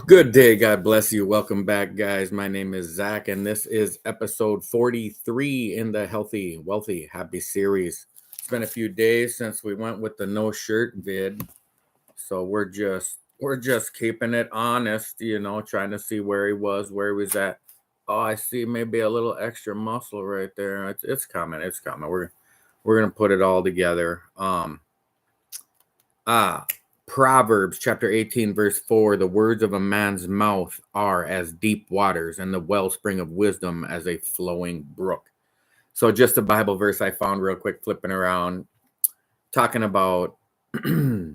Good day. God bless you. Welcome back, guys. My name is Zach, and this is episode 43 in the Healthy, Wealthy, Happy series. It's been a few days since we went with the no shirt vid. So we're just keeping it honest, trying to see where he was, where he was at. Oh, I see maybe a little extra muscle right there. It's coming. It's coming. We're gonna put it all together. Ah, Proverbs chapter 18, verse 4, the words of a man's mouth are as deep waters, and the wellspring of wisdom as a flowing brook. So, just a Bible verse I found real quick, flipping around, talking about the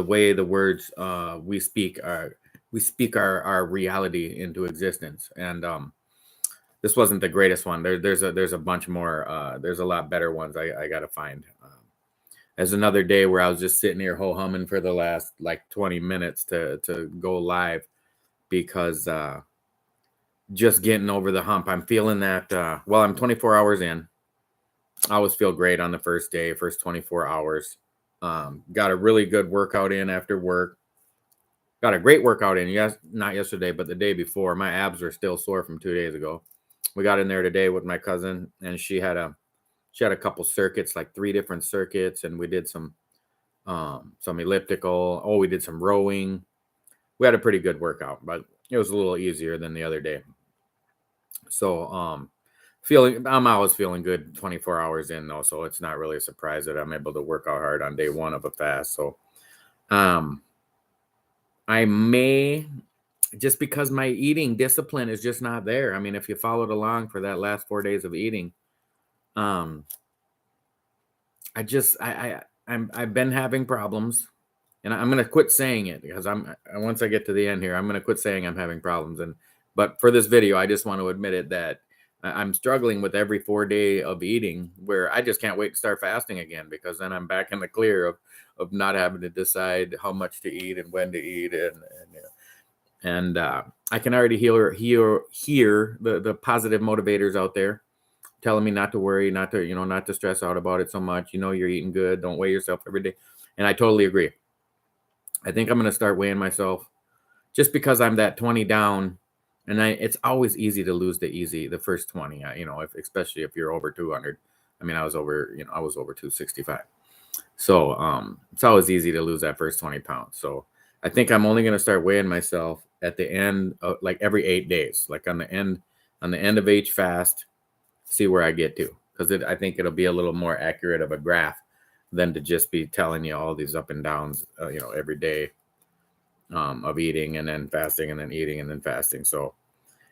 way the words we speak our reality into existence. And this wasn't the greatest one. There's a bunch more. There's a lot better ones I got to find. As another day where I was just sitting here ho humming for the last like 20 minutes to go live because just getting over the hump. I'm feeling that I'm 24 hours in. I always feel great on the first day, first 24 hours. Got a really good workout in after work. Got a great workout in. Yes, not yesterday, but the day before. My abs are still sore from 2 days ago. We got in there today with my cousin, and she had a couple circuits, like 3 different circuits, and we did some elliptical. Oh, we did some rowing. We had a pretty good workout, but it was a little easier than the other day. So I'm always feeling good 24 hours in though, so it's not really a surprise that I'm able to work out hard on day one of a fast. So um I may, just because my eating discipline is just not there. I mean, if you followed along for that last 4 days of eating, um I've been having problems, and I'm gonna quit saying it because once I get to the end here, I'm gonna quit saying I'm having problems. But for this video, I just want to admit it that I'm struggling with every 4 day of eating, where I just can't wait to start fasting again, because then I'm back in the clear of not having to decide how much to eat and when to eat, and I can already hear the positive motivators out there telling me not to worry, not to stress out about it so much. You're eating good. Don't weigh yourself every day. And I totally agree. I think I'm going to start weighing myself, just because I'm that 20 down, and it's always easy to lose the first 20, especially if you're over 200. I mean, I was over 265. So, it's always easy to lose that first 20 pounds. So I think I'm only going to start weighing myself at the end of, like, every 8 days, like on the end of each fast, see where I get to, because I think it'll be a little more accurate of a graph than to just be telling you all these up and downs, every day, of eating and then fasting and then eating and then fasting. So,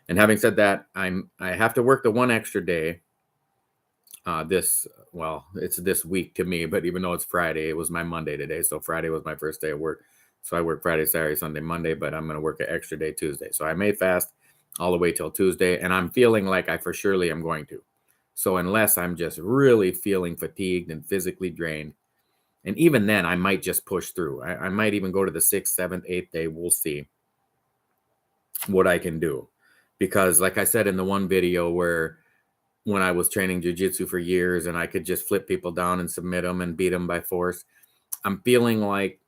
and having said that, I have to work the one extra day. It's this week to me, but even though it's Friday, it was my Monday today. So Friday was my first day of work. So I work Friday, Saturday, Sunday, Monday, but I'm going to work an extra day Tuesday. So I may fast all the way till Tuesday, and I'm feeling like I for surely am going to. So unless I'm just really feeling fatigued and physically drained, and even then, I might just push through. I might even go to the 6th, 7th, 8th day. We'll see what I can do. Because like I said in the one video, where when I was training jiu-jitsu for years and I could just flip people down and submit them and beat them by force, I'm feeling like,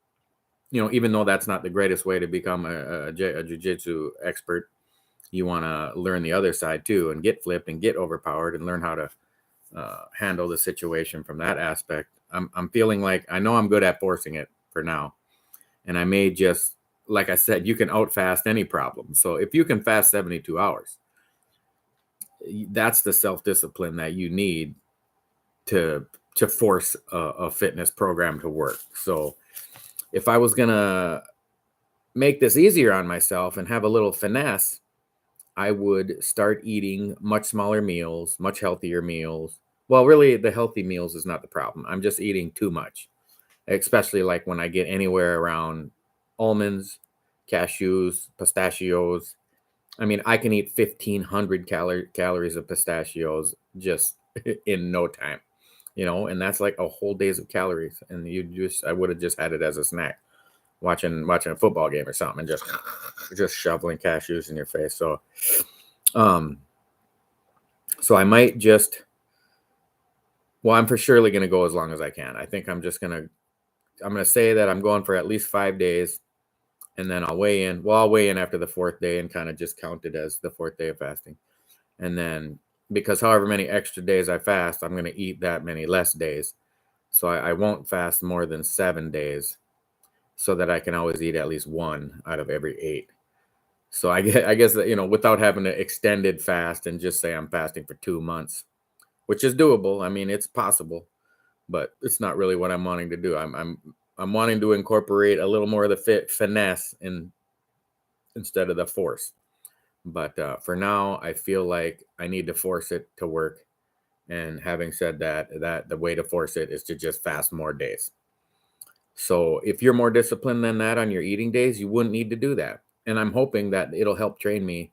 even though that's not the greatest way to become a jiu-jitsu expert, you want to learn the other side too, and get flipped and get overpowered and learn how to handle the situation from that aspect. I'm feeling like I know I'm good at forcing it for now, and I may just, like I said, you can outfast any problem. So if you can fast 72 hours, that's the self-discipline that you need to force a fitness program to work. So if I was gonna make this easier on myself and have a little finesse, I would start eating much smaller meals, much healthier meals. Well, really, the healthy meals is not the problem. I'm just eating too much, especially like when I get anywhere around almonds, cashews, pistachios. I mean, I can eat 1,500 calories of pistachios just in no time, and that's like a whole day's of calories. And I would have just had it as a snack, watching a football game or something, and just shoveling cashews in your face. So, um, so I might just, I'm for surely going to go as long as I can. I think I'm going to say that I'm going for at least 5 days. and then I'll weigh in. Well, I'll weigh in after the fourth day and kind of just count it as the fourth day of fasting. And then because however many extra days I fast, I'm going to eat that many less days. So I won't fast more than 7 days so that I can always eat at least one out of every 8. So I guess that, without having to extended fast and just say I'm fasting for 2 months, which is doable. I mean, it's possible, but it's not really what I'm wanting to do. I'm wanting to incorporate a little more of the finesse instead of the force. But for now, I feel like I need to force it to work. And having said that the way to force it is to just fast more days. So if you're more disciplined than that on your eating days, you wouldn't need to do that. And I'm hoping that it'll help train me.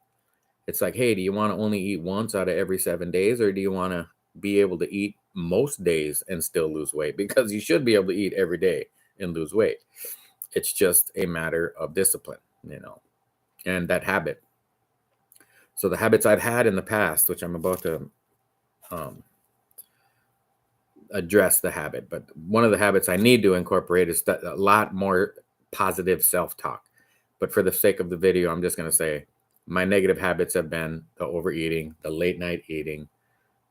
It's like, hey, do you want to only eat once out of every 7 days, or do you want to be able to eat most days and still lose weight? Because you should be able to eat every day and lose weight. It's just a matter of discipline, and that habit. So the habits I've had in the past, which I'm about to address the habit, but one of the habits I need to incorporate is a lot more positive self-talk. But for the sake of the video, I'm just going to say my negative habits have been the overeating, the late night eating,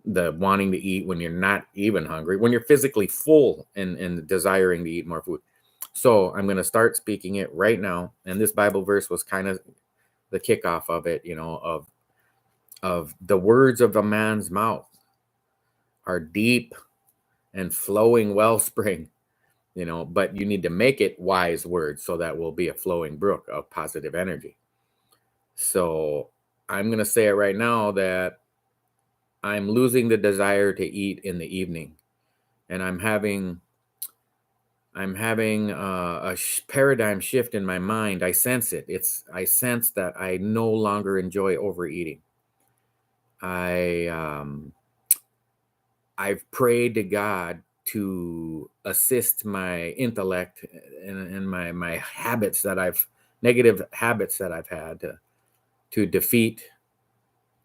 the wanting to eat when you're not even hungry, when you're physically full and desiring to eat more food. So I'm going to start speaking it right now. And this Bible verse was kind of the kickoff of it, of the words of a man's mouth are deep and flowing wellspring, but you need to make it wise words so that will be a flowing brook of positive energy. So I'm going to say it right now that I'm losing the desire to eat in the evening, and I'm having a paradigm shift in my mind. I sense it. I sense that I no longer enjoy overeating. I've prayed to God to assist my intellect and my habits negative habits that I've had to defeat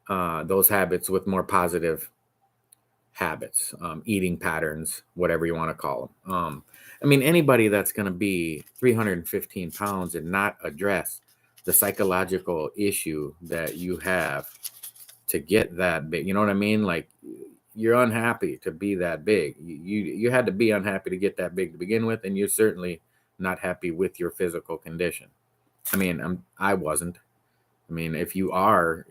those habits with more positive habits, eating patterns, whatever you want to call them. I mean, anybody that's going to be 315 pounds and not address the psychological issue that you have to get that big, you know what I mean? Like, you're unhappy to be that big. You had to be unhappy to get that big to begin with, and you're certainly not happy with your physical condition. I mean, I wasn't. I mean, if you are,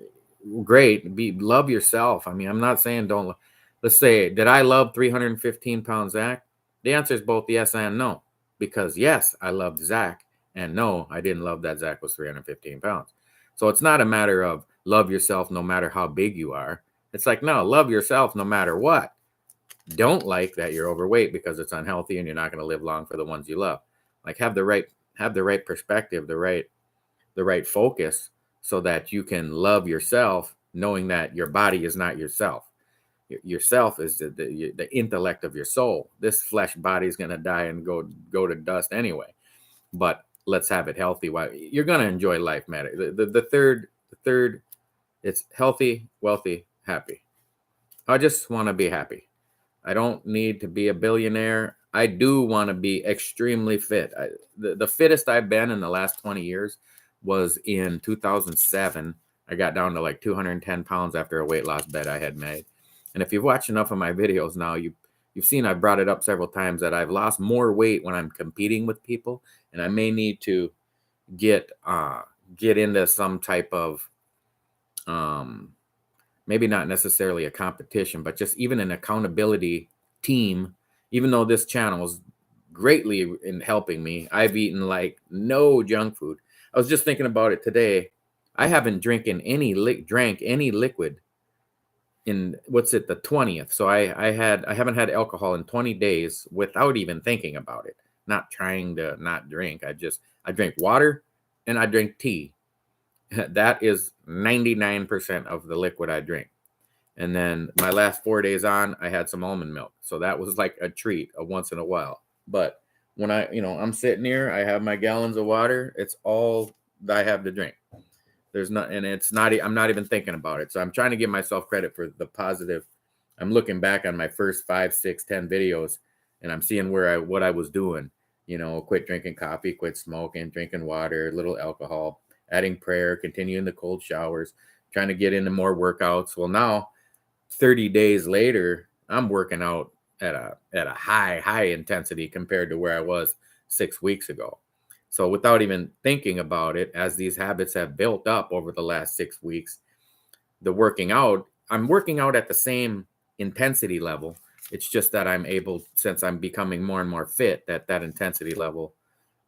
great. Love yourself. I mean, I'm not saying don't. Let's say, did I love 315 pound Zach? The answer is both yes and no. Because yes, I loved Zach, and no, I didn't love that Zach was 315 pounds. So it's not a matter of love yourself no matter how big you are. It's like, no, love yourself no matter what. Don't like that you're overweight because it's unhealthy and you're not going to live long for the ones you love. Like, have the right perspective, the right focus, so that you can love yourself, knowing that your body is not yourself. Yourself is the intellect of your soul. This flesh body is going to die and go to dust anyway. But let's have it healthy. You're going to enjoy life, man. The third, it's healthy, wealthy, happy. I just want to be happy. I don't need to be a billionaire. I do want to be extremely fit. The fittest I've been in the last 20 years was in 2007. I got down to like 210 pounds after a weight loss bet I had made. And if you've watched enough of my videos now, you've seen I've brought it up several times that I've lost more weight when I'm competing with people, and I may need to get into some type of maybe not necessarily a competition, but just even an accountability team. Even though this channel is greatly in helping me, I've eaten like no junk food. I was just thinking about it today. I haven't drank any liquid in the 20th. So I haven't had alcohol in 20 days without even thinking about it. Not trying to not drink. I drink water and I drink tea. That is 99% of the liquid I drink. And then my last 4 days on, I had some almond milk. So that was like a treat, a once in a while. But when I'm sitting here, I have my gallons of water. It's all I have to drink. I'm not even thinking about it. So I'm trying to give myself credit for the positive. I'm looking back on my first 5, 6, 10 videos, and I'm seeing what I was doing. quit drinking coffee, quit smoking, drinking water, little alcohol, adding prayer, continuing the cold showers, trying to get into more workouts. Well, now 30 days later, I'm working out at a high intensity compared to where I was 6 weeks ago. So without even thinking about it, as these habits have built up over the last 6 weeks, I'm working out at the same intensity level. It's just that I'm able, since I'm becoming more and more fit, that intensity level,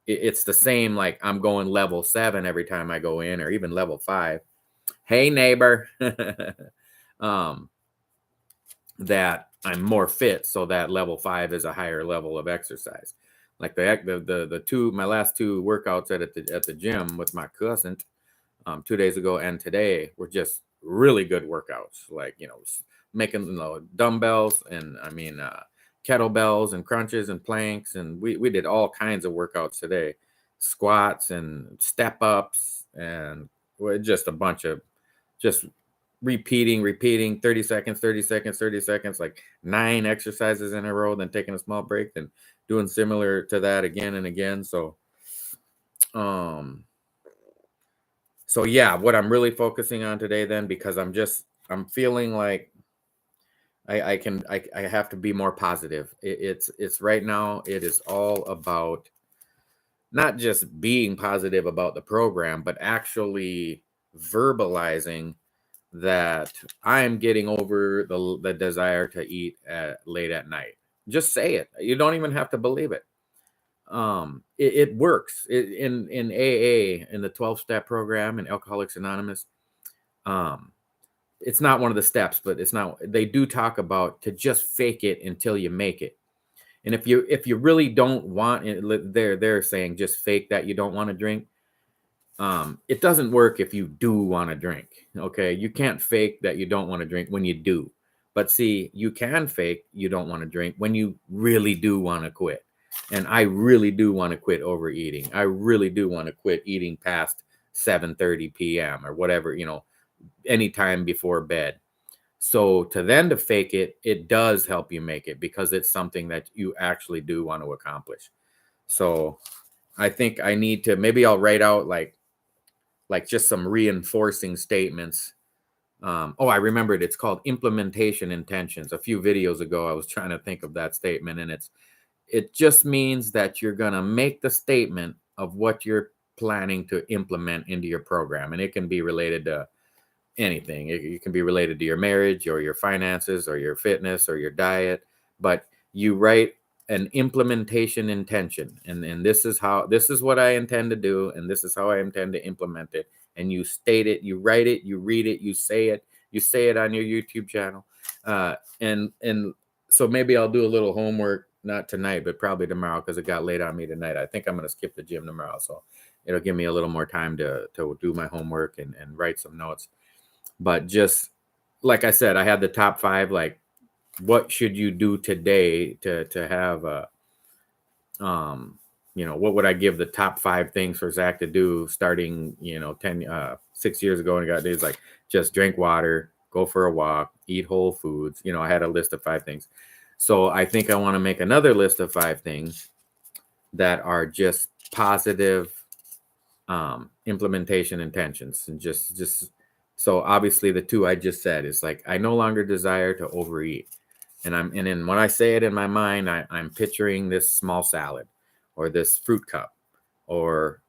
it's the same. Like I'm going level 7 every time I go in, or even level 5. Hey neighbor. um, that I'm more fit, so that level 5 is a higher level of exercise. Like my last 2 workouts at the gym with my cousin, 2 days ago and today, were just really good workouts. Like making dumbbells and kettlebells and crunches and planks, and we did all kinds of workouts today, squats and step ups, and just a bunch of just repeating 30 seconds, 30 seconds, 30 seconds, like 9 exercises in a row, then taking a small break, then doing similar to that again and again. So yeah, what I'm really focusing on today then, because I'm feeling like I have to be more positive. It's right now, it is all about not just being positive about the program, but actually verbalizing that I am getting over the desire to eat late at night. Just say it. You don't even have to believe it. It works. In AA, in the 12-step program in Alcoholics Anonymous. It's not one of the steps, but they do talk about to just fake it until you make it. And if you really don't want it, they're saying just fake that you don't want to drink. It doesn't work if you do want to drink. Okay, you can't fake that you don't want to drink when you do. But see, you can fake you don't want to drink when you really do want to quit. And I really do want to quit overeating. I really do want to quit eating past 7:30 p.m. or whatever, anytime before bed. So to fake it, it does help you make it, because it's something that you actually do want to accomplish. So I think I need to, maybe I'll write out like just some reinforcing statements. I remembered, it's called implementation intentions. A few videos ago, I was trying to think of that statement, and it just means that you're going to make the statement of what you're planning to implement into your program. And it can be related to anything. It can be related to your marriage or your finances or your fitness or your diet, but you write an implementation intention, and this is what I intend to do, and this is how I intend to implement it. And you state it, you write it, you read it, you say it on your YouTube channel. And so maybe I'll do a little homework, not tonight, but probably tomorrow, because it got late on me tonight. I think I'm going to skip the gym tomorrow, so it'll give me a little more time to do my homework and write some notes. But just like I said, I had the top 5, like what should you do today to have a, what would I give the top 5 things for Zach to do starting, 6 years ago, and got days like just drink water, go for a walk, eat whole foods. I had a list of 5 things. So I think I want to make another list of 5 things that are just positive implementation intentions, and just so obviously the 2 I just said is like, I no longer desire to overeat. And then when I say it in my mind, I'm picturing this small salad or this fruit cup or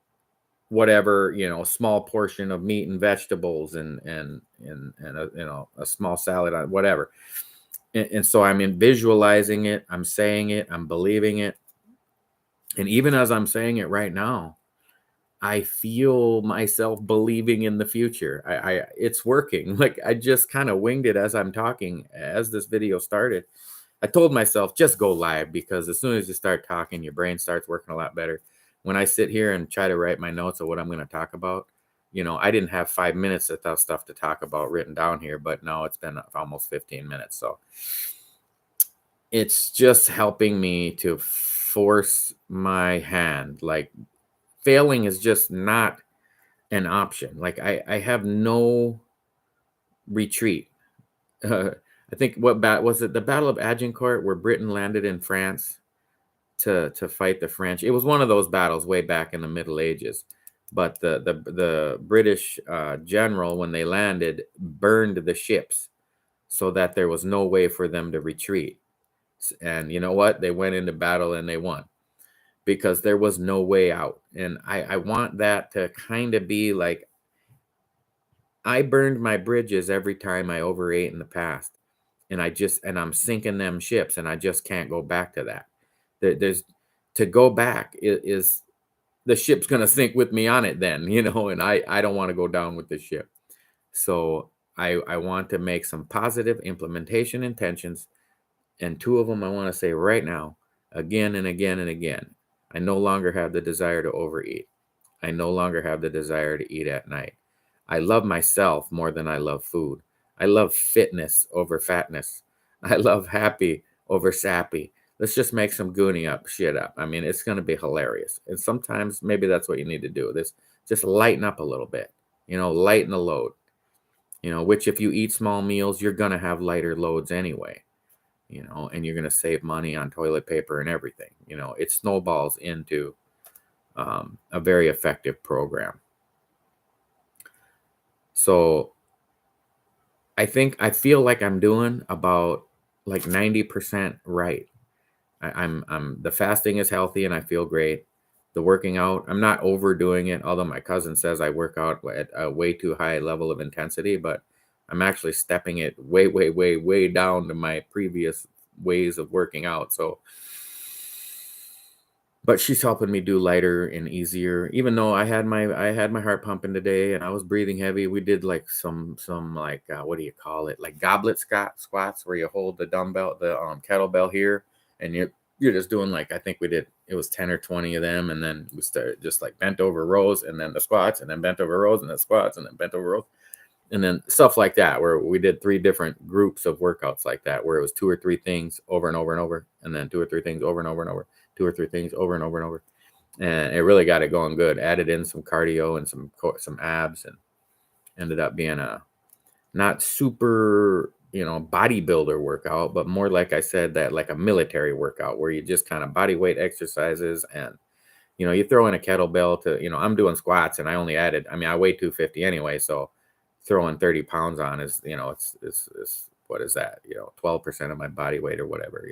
whatever, a small portion of meat and vegetables and a small salad, whatever. And so I'm visualizing it, I'm saying it, I'm believing it. And even as I'm saying it right now, I feel myself believing in the future. It's working. Like I just kind of winged it as I'm talking. As this video started, I told myself just go live, because as soon as you start talking, your brain starts working a lot better. When I sit here and try to write my notes of what I'm going to talk about, I didn't have 5 minutes of stuff to talk about written down here, but now it's been almost 15 minutes. So it's just helping me to force my hand. Like failing is just not an option. Like I have no retreat. I think was it the Battle of Agincourt where Britain landed in France? to fight the French. It was one of those battles way back in the Middle Ages. But the British general, when they landed, burned the ships so that there was no way for them to retreat. And you know what? They went into battle and they won because there was no way out. And I want that to kind of be like, I burned my bridges every time I overate in the past. And I'm sinking them ships, and I just can't go back to that. There's to go back is the ship's going to sink with me on it then, and I don't want to go down with the ship. So I want to make some positive implementation intentions, and two of them I want to say right now, again and again and again. I no longer have the desire to overeat. I no longer have the desire to eat at night. I love myself more than I love food. I love fitness over fatness. I love happy over sappy. Let's just make some goonie up shit up. I mean, it's going to be hilarious. And sometimes maybe that's what you need to do. Just lighten up a little bit, lighten the load, which if you eat small meals, you're going to have lighter loads anyway, and you're going to save money on toilet paper and everything. It snowballs into a very effective program. So I feel like I'm doing about like 90% right. I'm the fasting is healthy and I feel great. The working out, I'm not overdoing it, although my cousin says I work out at a way too high level of intensity, but I'm actually stepping it way, way, way, way down to my previous ways of working out. So, but she's helping me do lighter and easier. Even though I had my heart pumping today and I was breathing heavy, we did like some like what do you call it? Like goblet squats where you hold the dumbbell, the kettlebell here, and you're just doing like, I think it was 10 or 20 of them, and then we started just like bent over rows, and then the squats, and then bent over rows, and then squats, and then bent over rows, and then stuff like that, where we did 3 different groups of workouts like that, where it was 2 or 3 things over and over and over, and then 2 or 3 things over and over and over, 2 or 3 things over and over and over. And it really got it going good. Added in some cardio and some abs, and ended up being a not super, bodybuilder workout, but more like I said, that like a military workout where you just kind of body weight exercises, and you throw in a kettlebell to, I'm doing squats, and I only added, I weigh 250 anyway, so throwing 30 pounds on is, it's what is that, 12% of my body weight or whatever.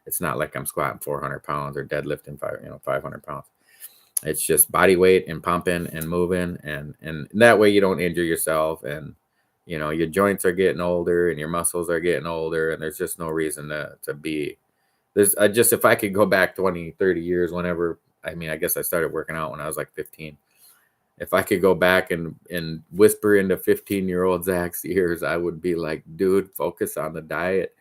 It's not like I'm squatting 400 pounds or deadlifting 500 pounds. It's just body weight and pumping and moving, and that way you don't injure yourself, and your joints are getting older and your muscles are getting older, and there's just no reason to be. If I could go back 20, 30 years, whenever, I guess I started working out when I was like 15. If I could go back and whisper into 15-year-old Zach's ears, I would be like, dude, focus on the diet,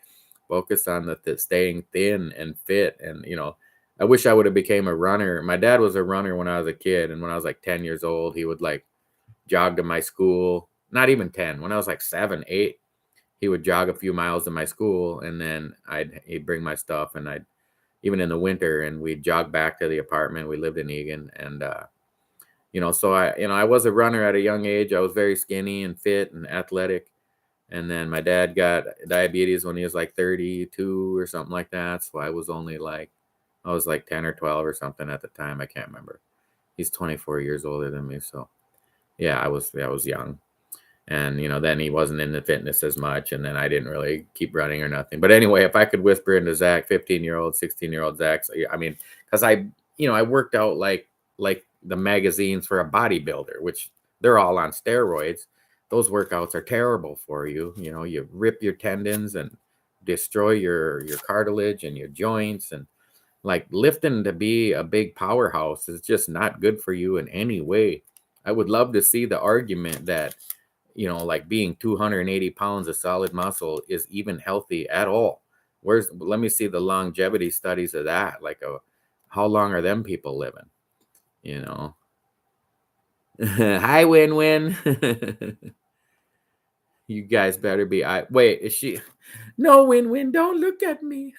focus on the staying thin and fit. And, I wish I would have became a runner. My dad was a runner when I was a kid. And when I was like 10 years old, he would like jog to my school. Not even 10. When I was like 7, 8, he would jog a few miles to my school. And then he'd bring my stuff, and I'd, even in the winter, and we'd jog back to the apartment. We lived in Egan, and, so I was a runner at a young age. I was very skinny and fit and athletic. And then my dad got diabetes when he was like 32 or something like that. So I was like 10 or 12 or something at the time. I can't remember. He's 24 years older than me. So yeah, I was young. And, then he wasn't into fitness as much. And then I didn't really keep running or nothing. But anyway, if I could whisper into Zach, 15-year-old, 16-year-old Zach, because I worked out like the magazines for a bodybuilder, which they're all on steroids. Those workouts are terrible for you. You rip your tendons and destroy your cartilage and your joints, and like lifting to be a big powerhouse is just not good for you in any way. I would love to see the argument that, like being 280 pounds of solid muscle is even healthy at all. Let me see the longevity studies of that. Like, how long are them people living? Hi, Win-Win. You guys better be. Wait, is she? No, Win-Win, don't look at me.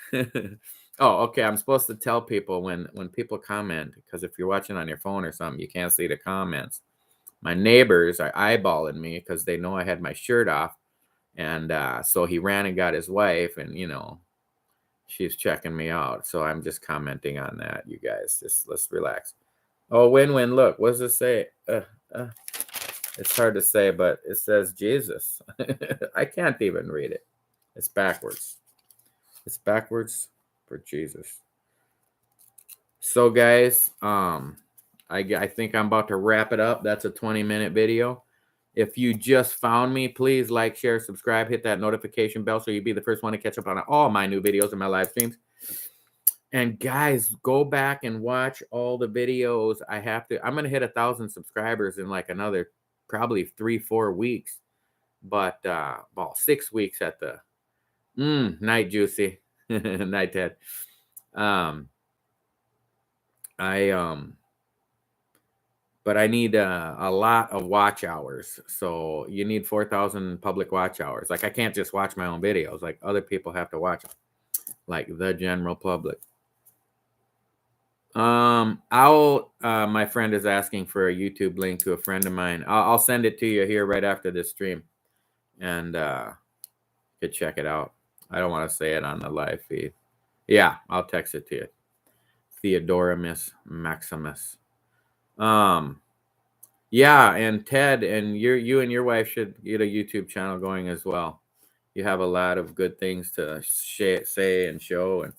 Oh, okay. I'm supposed to tell people when people comment, because if you're watching on your phone or something, you can't see the comments. My neighbors are eyeballing me because they know I had my shirt off, and so he ran and got his wife, and she's checking me out. So I'm just commenting on that, you guys. Just let's relax. Oh, win-win. Look, what does it say? Uh, it's hard to say, but it says Jesus. I can't even read it. It's backwards. It's backwards for Jesus. So, guys, I think I'm about to wrap it up. That's a 20-minute video. If you just found me, please like, share, subscribe, hit that notification bell so you'll be the first one to catch up on all my new videos and my live streams. And guys, go back and watch all the videos. I'm going to hit 1,000 subscribers in like another probably 3-4 weeks. But well, 6 weeks at the night, Juicy. Night, Ted. But I need a lot of watch hours. So you need 4,000 public watch hours. Like I can't just watch my own videos. Like other people have to watch them, like the general public. My friend is asking for a YouTube link to a friend of mine. I'll send it to you here right after this stream, and you could check it out. I don't want to say it on the live feed. Yeah, I'll text it to you. Theodoramus Maximus. Yeah, and Ted, and you and your wife should get a YouTube channel going as well. You have a lot of good things to say and show, and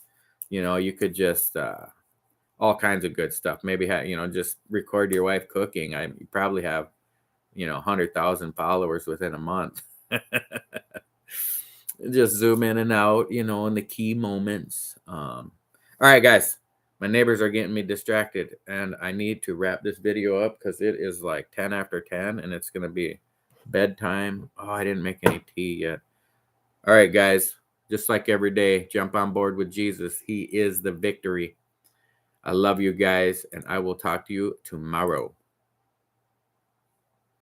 you could just all kinds of good stuff. Maybe just record your wife cooking. You probably have 100,000 followers within a month. Just zoom in and out, in the key moments. All right, guys. My neighbors are getting me distracted, and I need to wrap this video up because it is like 10 after 10, and it's going to be bedtime. Oh, I didn't make any tea yet. All right, guys. Just like every day, jump on board with Jesus. He is the victory. I love you guys, and I will talk to you tomorrow.